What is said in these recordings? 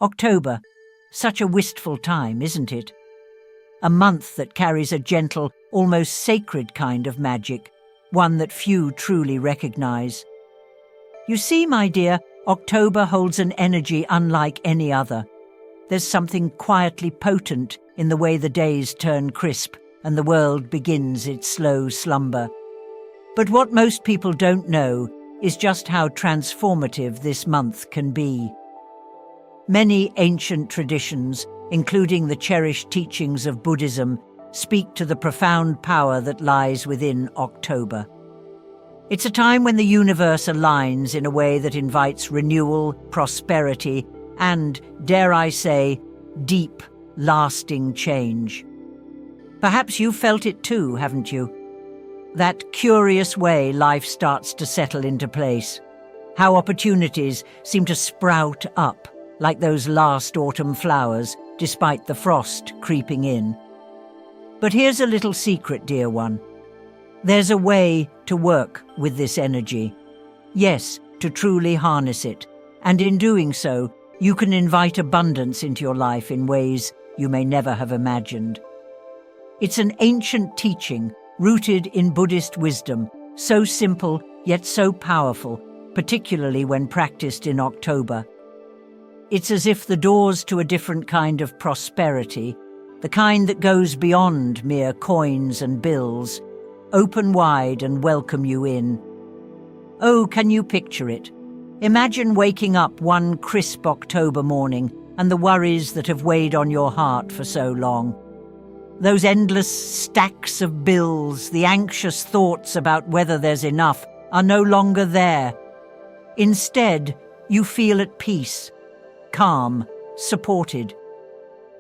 October, such a wistful time, isn't it? A month that carries a gentle, almost sacred kind of magic, one that few truly recognize. You see, my dear, October holds an energy unlike any other. There's something quietly potent in the way the days turn crisp and the world begins its slow slumber. But what most people don't know is just how transformative this month can be. Many ancient traditions, including the cherished teachings of Buddhism, speak to the profound power that lies within October. It's a time when the universe aligns in a way that invites renewal, prosperity, and, dare I say, deep, lasting change. Perhaps you've felt it too, haven't you? That curious way life starts to settle into place. How opportunities seem to sprout up, like those last autumn flowers, despite the frost creeping in. But here's a little secret, dear one. There's a way to work with this energy. Yes, to truly harness it. And in doing so, you can invite abundance into your life in ways you may never have imagined. It's an ancient teaching rooted in Buddhist wisdom, so simple yet so powerful, particularly when practiced in October. It's as if the doors to a different kind of prosperity, the kind that goes beyond mere coins and bills, open wide and welcome you in. Oh, can you picture it? Imagine waking up one crisp October morning and the worries that have weighed on your heart for so long. Those endless stacks of bills, the anxious thoughts about whether there's enough, are no longer there. Instead, you feel at peace, calm, supported.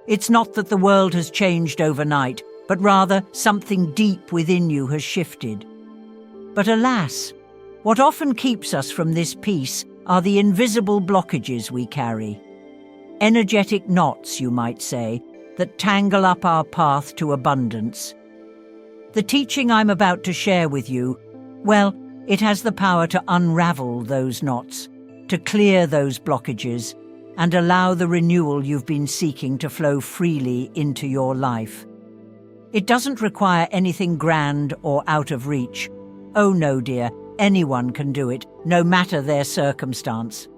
It's not that the world has changed overnight, but rather something deep within you has shifted. But alas, what often keeps us from this peace are the invisible blockages we carry. Energetic knots, you might say, that tangle up our path to abundance. The teaching I'm about to share with you, well, it has the power to unravel those knots, to clear those blockages, and allow the renewal you've been seeking to flow freely into your life. It doesn't require anything grand or out of reach. Oh no, dear, anyone can do it, no matter their circumstance.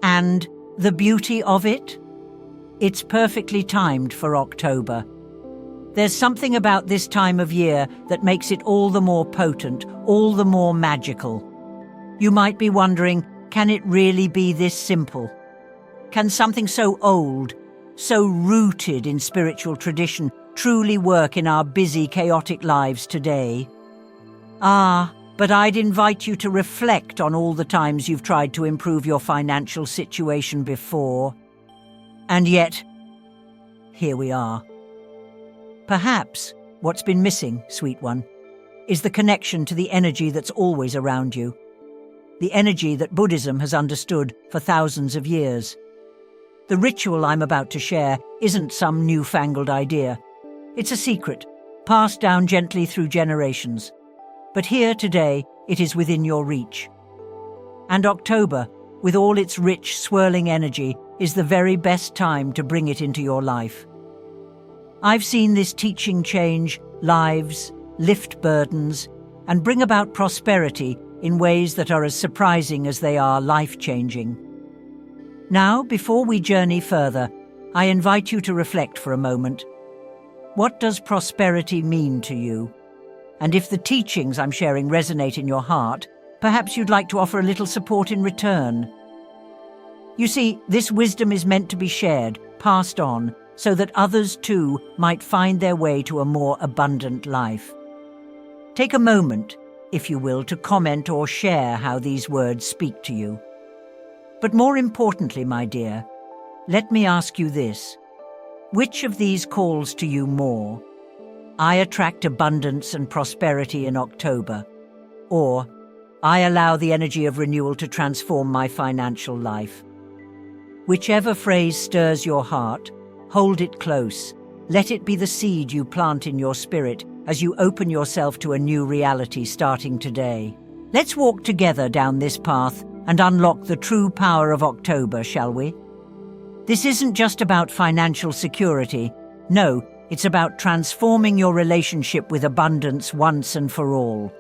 And the beauty of it? It's perfectly timed for October. There's something about this time of year that makes it all the more potent, all the more magical. You might be wondering, can it really be this simple? Can something so old, so rooted in spiritual tradition, truly work in our busy, chaotic lives today? But I'd invite you to reflect on all the times you've tried to improve your financial situation before. And yet, here we are. Perhaps what's been missing, sweet one, is the connection to the energy that's always around you. The energy that Buddhism has understood for thousands of years. The ritual I'm about to share isn't some newfangled idea. It's a secret, passed down gently through generations. But here today, it is within your reach. And October, with all its rich, swirling energy, is the very best time to bring it into your life. I've seen this teaching change lives, lift burdens, and bring about prosperity in ways that are as surprising as they are life-changing. Now, before we journey further, I invite you to reflect for a moment. What does prosperity mean to you? And if the teachings I'm sharing resonate in your heart, perhaps you'd like to offer a little support in return. You see, this wisdom is meant to be shared, passed on, so that others too might find their way to a more abundant life. Take a moment, if you will, to comment or share how these words speak to you. But more importantly, my dear, let me ask you this. Which of these calls to you more? I attract abundance and prosperity in October, or I allow the energy of renewal to transform my financial life. Whichever phrase stirs your heart, hold it close. Let it be the seed you plant in your spirit as you open yourself to a new reality starting today. Let's walk together down this path and unlock the true power of October, shall we? This isn't just about financial security. No, it's about transforming your relationship with abundance once and for all.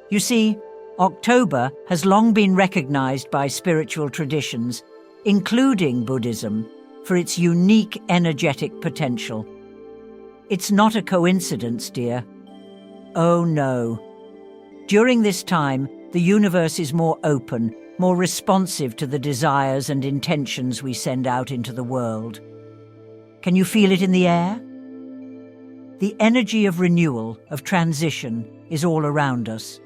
You see, October has long been recognized by spiritual traditions, including Buddhism, for its unique energetic potential. It's not a coincidence, dear. Oh no. During this time, the universe is more open, more responsive to the desires and intentions we send out into the world. Can you feel it in the air? The energy of renewal, of transition, is all around us.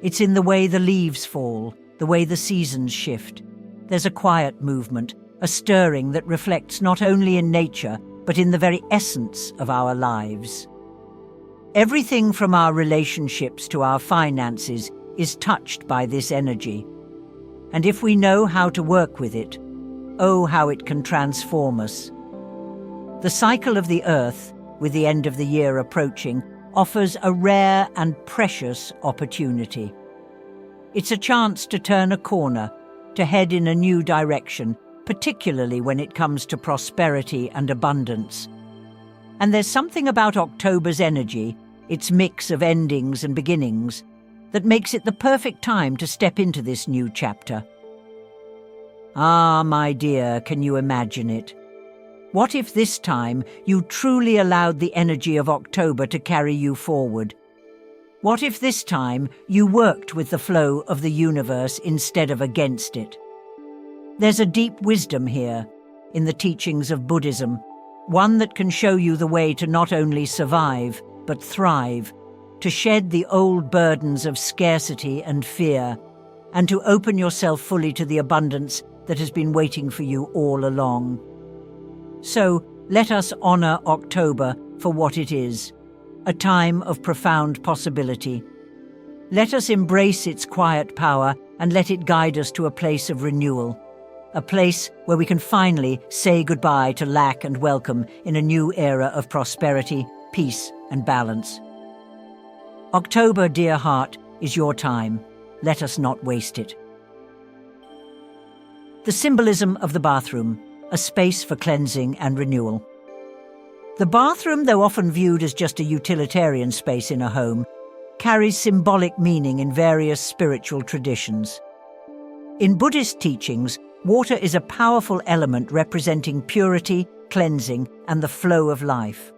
It's in the way the leaves fall, the way the seasons shift. There's a quiet movement, a stirring that reflects not only in nature, but in the very essence of our lives. Everything from our relationships to our finances is touched by this energy. And if we know how to work with it, oh, how it can transform us. The cycle of the earth, with the end of the year approaching, offers a rare and precious opportunity. It's a chance to turn a corner, to head in a new direction, particularly when it comes to prosperity and abundance. And there's something about October's energy, its mix of endings and beginnings, that makes it the perfect time to step into this new chapter. Ah, my dear, can you imagine it? What if this time you truly allowed the energy of October to carry you forward? What if this time you worked with the flow of the universe instead of against it? There's a deep wisdom here, in the teachings of Buddhism, one that can show you the way to not only survive, but thrive, to shed the old burdens of scarcity and fear, and to open yourself fully to the abundance that has been waiting for you all along. So, let us honor October for what it is, a time of profound possibility. Let us embrace its quiet power and let it guide us to a place of renewal, a place where we can finally say goodbye to lack and welcome in a new era of prosperity, peace, and balance. October, dear heart, is your time. Let us not waste it. The symbolism of the bathroom, a space for cleansing and renewal. The bathroom, though often viewed as just a utilitarian space in a home, carries symbolic meaning in various spiritual traditions. In Buddhist teachings, water is a powerful element representing purity, cleansing, and the flow of life.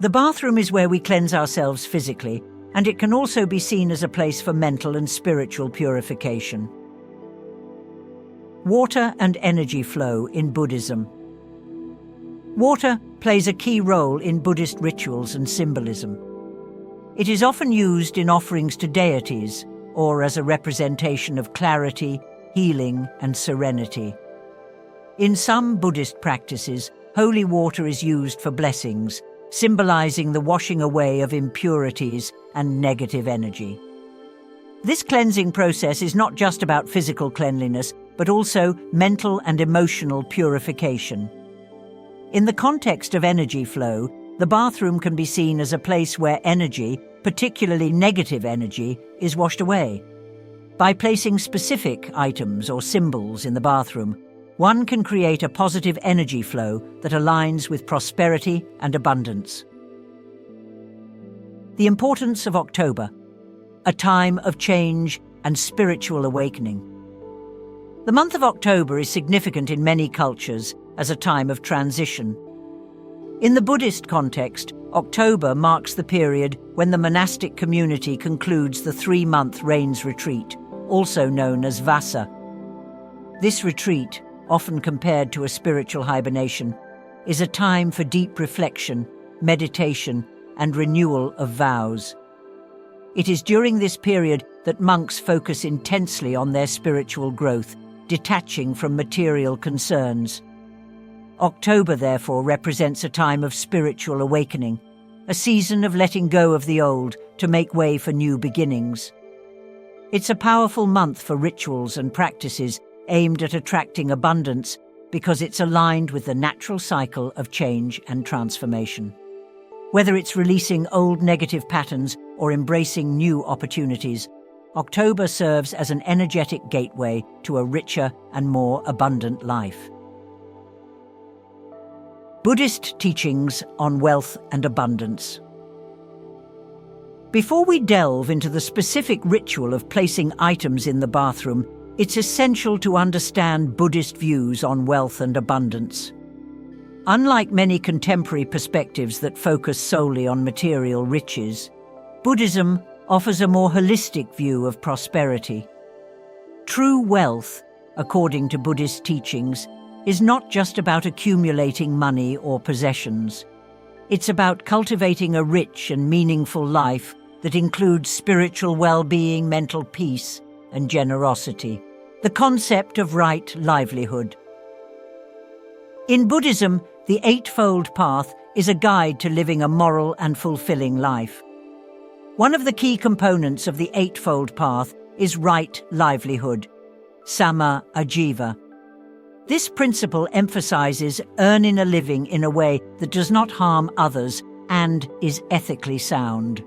The bathroom is where we cleanse ourselves physically, and it can also be seen as a place for mental and spiritual purification. Water and energy flow in Buddhism. Water plays a key role in Buddhist rituals and symbolism. It is often used in offerings to deities or as a representation of clarity, healing, and serenity. In some Buddhist practices, holy water is used for blessings, symbolizing the washing away of impurities and negative energy. This cleansing process is not just about physical cleanliness, but also mental and emotional purification. In the context of energy flow, the bathroom can be seen as a place where energy, particularly negative energy, is washed away. By placing specific items or symbols in the bathroom, one can create a positive energy flow that aligns with prosperity and abundance. The importance of October, a time of change and spiritual awakening. The month of October is significant in many cultures as a time of transition. In the Buddhist context, October marks the period when the monastic community concludes the 3-month rains retreat, also known as Vassa. This retreat, often compared to a spiritual hibernation, is a time for deep reflection, meditation, and renewal of vows. It is during this period that monks focus intensely on their spiritual growth, detaching from material concerns. October, therefore, represents a time of spiritual awakening, a season of letting go of the old to make way for new beginnings. It's a powerful month for rituals and practices aimed at attracting abundance because it's aligned with the natural cycle of change and transformation. Whether it's releasing old negative patterns or embracing new opportunities, October serves as an energetic gateway to a richer and more abundant life. Buddhist Teachings on Wealth and Abundance. Before we delve into the specific ritual of placing items in the bathroom, it's essential to understand Buddhist views on wealth and abundance. Unlike many contemporary perspectives that focus solely on material riches, Buddhism offers a more holistic view of prosperity. True wealth, according to Buddhist teachings, is not just about accumulating money or possessions. It's about cultivating a rich and meaningful life that includes spiritual well-being, mental peace, and generosity. The concept of right livelihood. In Buddhism, the Eightfold Path is a guide to living a moral and fulfilling life. One of the key components of the Eightfold Path is right livelihood, samma ajiva. This principle emphasizes earning a living in a way that does not harm others and is ethically sound.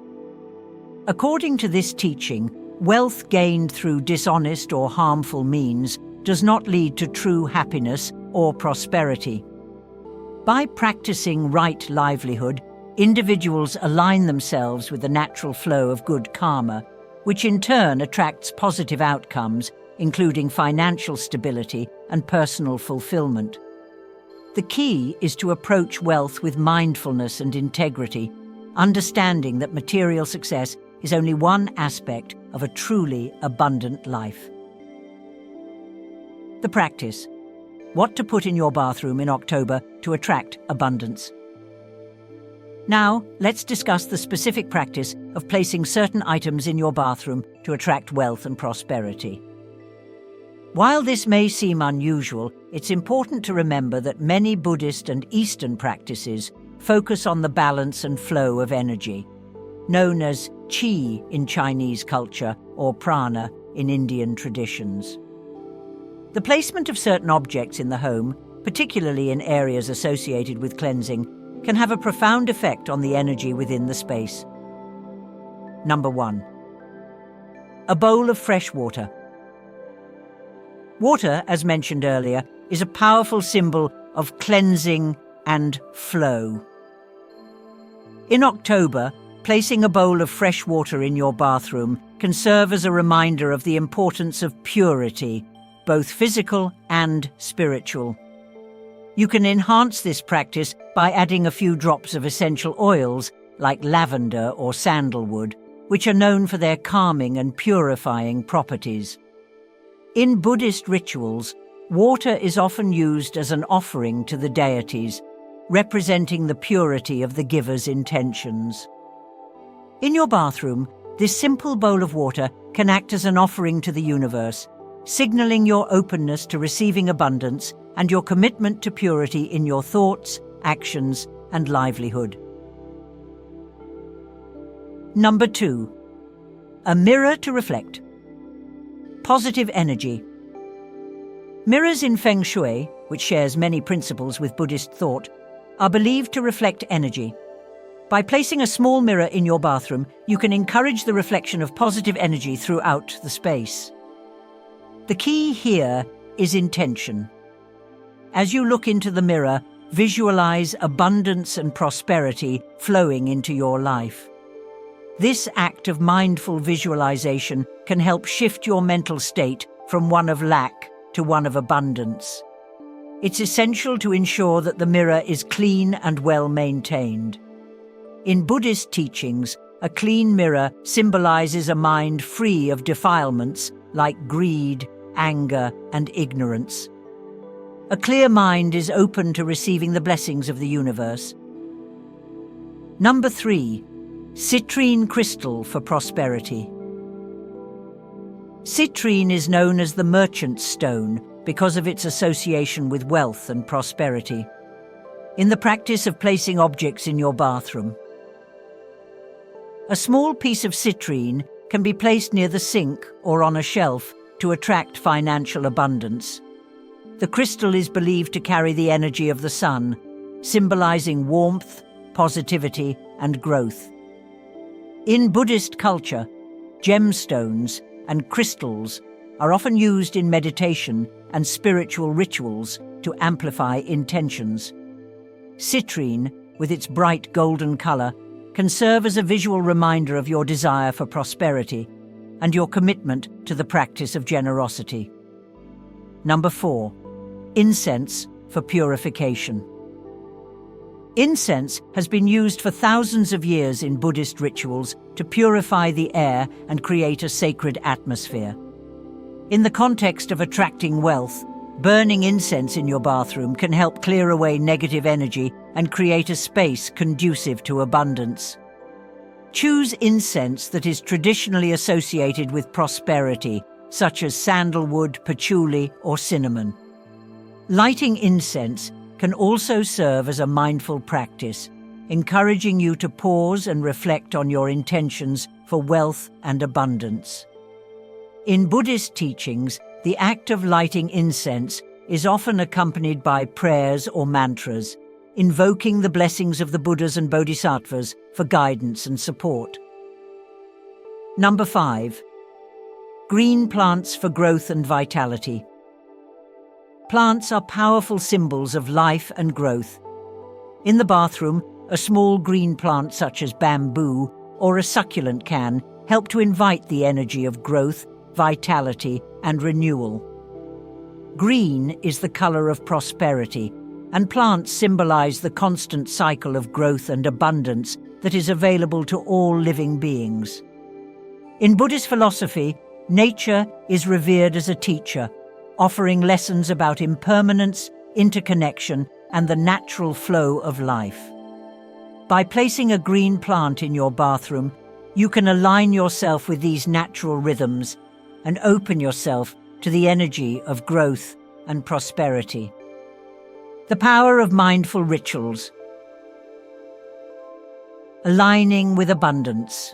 According to this teaching, wealth gained through dishonest or harmful means does not lead to true happiness or prosperity. By practicing right livelihood, individuals align themselves with the natural flow of good karma, which in turn attracts positive outcomes, including financial stability and personal fulfillment. The key is to approach wealth with mindfulness and integrity, understanding that material success is only one aspect of a truly abundant life. The practice. What to put in your bathroom in October to attract abundance. Now, let's discuss the specific practice of placing certain items in your bathroom to attract wealth and prosperity. While this may seem unusual, it's important to remember that many Buddhist and Eastern practices focus on the balance and flow of energy, known as qi in Chinese culture or prana in Indian traditions. The placement of certain objects in the home, particularly in areas associated with cleansing, can have a profound effect on the energy within the space. Number 1. A bowl of fresh water. Water, as mentioned earlier, is a powerful symbol of cleansing and flow. In October, placing a bowl of fresh water in your bathroom can serve as a reminder of the importance of purity, both physical and spiritual. You can enhance this practice by adding a few drops of essential oils like lavender or sandalwood, which are known for their calming and purifying properties. In Buddhist rituals, water is often used as an offering to the deities, representing the purity of the giver's intentions. In your bathroom, this simple bowl of water can act as an offering to the universe, signaling your openness to receiving abundance and your commitment to purity in your thoughts, actions, and livelihood. Number 2. A mirror to reflect. Positive energy. Mirrors in Feng Shui, which shares many principles with Buddhist thought, are believed to reflect energy. By placing a small mirror in your bathroom, you can encourage the reflection of positive energy throughout the space. The key here is intention. As you look into the mirror, visualize abundance and prosperity flowing into your life. This act of mindful visualization can help shift your mental state from one of lack to one of abundance. It's essential to ensure that the mirror is clean and well maintained. In Buddhist teachings, a clean mirror symbolizes a mind free of defilements like greed, anger, and ignorance. A clear mind is open to receiving the blessings of the universe. Number 3. Citrine crystal for prosperity. Citrine is known as the merchant's stone because of its association with wealth and prosperity. In the practice of placing objects in your bathroom, a small piece of citrine can be placed near the sink or on a shelf to attract financial abundance. The crystal is believed to carry the energy of the sun, symbolizing warmth, positivity, and growth. In Buddhist culture, gemstones and crystals are often used in meditation and spiritual rituals to amplify intentions. Citrine, with its bright golden color, can serve as a visual reminder of your desire for prosperity and your commitment to the practice of generosity. Number 4. Incense for purification. Incense has been used for thousands of years in Buddhist rituals to purify the air and create a sacred atmosphere. In the context of attracting wealth, burning incense in your bathroom can help clear away negative energy and create a space conducive to abundance. Choose incense that is traditionally associated with prosperity, such as sandalwood, patchouli, or cinnamon. Lighting incense can also serve as a mindful practice, encouraging you to pause and reflect on your intentions for wealth and abundance. In Buddhist teachings, the act of lighting incense is often accompanied by prayers or mantras, invoking the blessings of the Buddhas and Bodhisattvas for guidance and support. Number 5. Green plants for growth and vitality. Plants are powerful symbols of life and growth. In the bathroom, a small green plant such as bamboo or a succulent can help to invite the energy of growth, vitality, and renewal. Green is the color of prosperity, and plants symbolize the constant cycle of growth and abundance that is available to all living beings. In Buddhist philosophy, nature is revered as a teacher, offering lessons about impermanence, interconnection, and the natural flow of life. By placing a green plant in your bathroom, you can align yourself with these natural rhythms and open yourself to the energy of growth and prosperity. The power of mindful rituals. Aligning with abundance.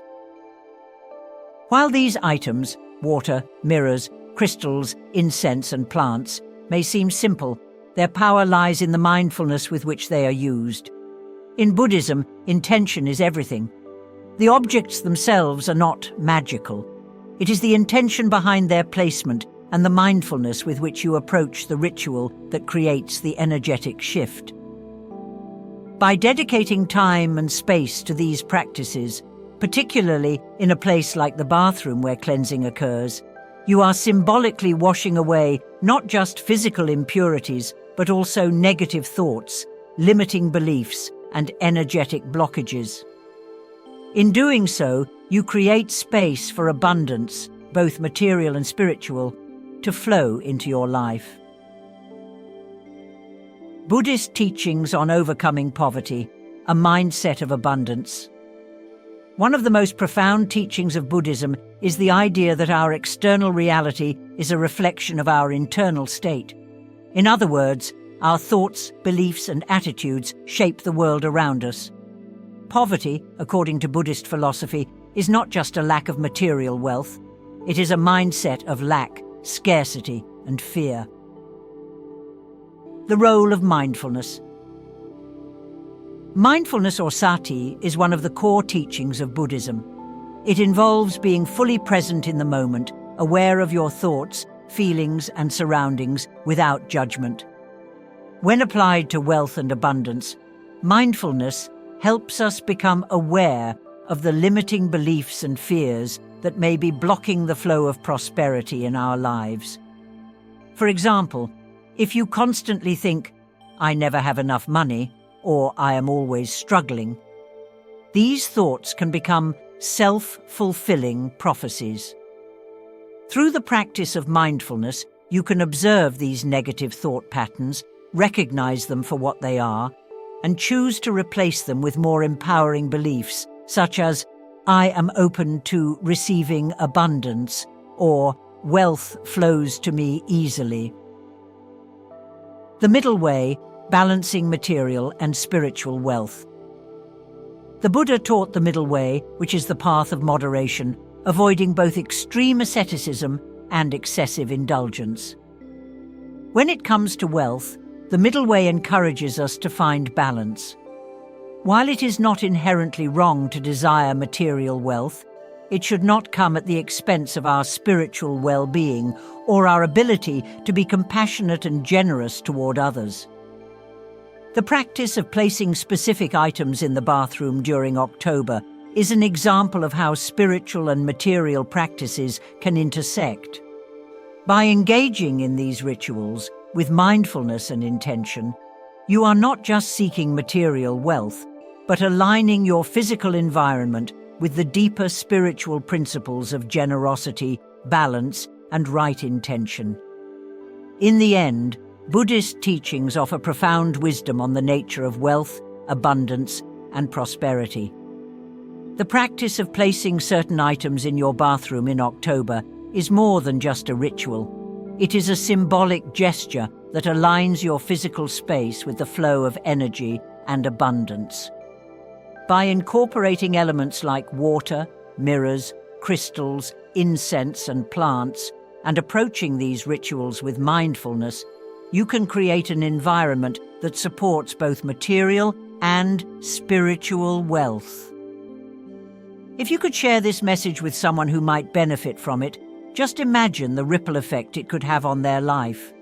While these items, water, mirrors, crystals, incense, and plants, may seem simple, their power lies in the mindfulness with which they are used. In Buddhism, intention is everything. The objects themselves are not magical. It is the intention behind their placement and the mindfulness with which you approach the ritual that creates the energetic shift. By dedicating time and space to these practices, particularly in a place like the bathroom where cleansing occurs, you are symbolically washing away not just physical impurities, but also negative thoughts, limiting beliefs, and energetic blockages. In doing so, you create space for abundance, both material and spiritual, to flow into your life. Buddhist Teachings on Overcoming Poverty, a Mindset of Abundance. One of the most profound teachings of Buddhism is the idea that our external reality is a reflection of our internal state. In other words, our thoughts, beliefs, and attitudes shape the world around us. Poverty, according to Buddhist philosophy, is not just a lack of material wealth. It is a mindset of lack, scarcity, and fear. The role of mindfulness. Mindfulness or sati is one of the core teachings of Buddhism. It involves being fully present in the moment, aware of your thoughts, feelings, and surroundings without judgment. When applied to wealth and abundance, mindfulness helps us become aware of the limiting beliefs and fears that may be blocking the flow of prosperity in our lives. For example, if you constantly think, "I never have enough money," or "I am always struggling," these thoughts can become self-fulfilling prophecies. Through the practice of mindfulness, you can observe these negative thought patterns, recognize them for what they are, and choose to replace them with more empowering beliefs, such as, "I am open to receiving abundance," or "wealth flows to me easily." The middle way, balancing material and spiritual wealth. The Buddha taught the middle way, which is the path of moderation, avoiding both extreme asceticism and excessive indulgence. When it comes to wealth, the middle way encourages us to find balance. While it is not inherently wrong to desire material wealth, it should not come at the expense of our spiritual well-being or our ability to be compassionate and generous toward others. The practice of placing specific items in the bathroom during October is an example of how spiritual and material practices can intersect. By engaging in these rituals with mindfulness and intention, you are not just seeking material wealth, but aligning your physical environment with the deeper spiritual principles of generosity, balance, and right intention. In the end, Buddhist teachings offer profound wisdom on the nature of wealth, abundance, and prosperity. The practice of placing certain items in your bathroom in October is more than just a ritual. It is a symbolic gesture that aligns your physical space with the flow of energy and abundance. By incorporating elements like water, mirrors, crystals, incense, and plants, and approaching these rituals with mindfulness, you can create an environment that supports both material and spiritual wealth. If you could share this message with someone who might benefit from it, just imagine the ripple effect it could have on their life.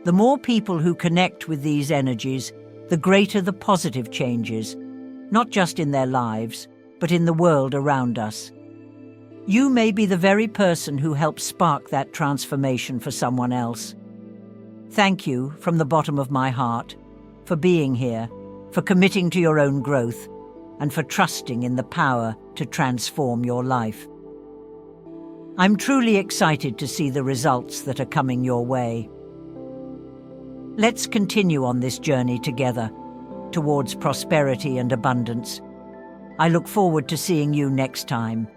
The more people who connect with these energies, the greater the positive changes, not just in their lives, but in the world around us. You may be the very person who helps spark that transformation for someone else. Thank you from the bottom of my heart for being here, for committing to your own growth, and for trusting in the power to transform your life. I'm truly excited to see the results that are coming your way. Let's continue on this journey together, towards prosperity and abundance. I look forward to seeing you next time.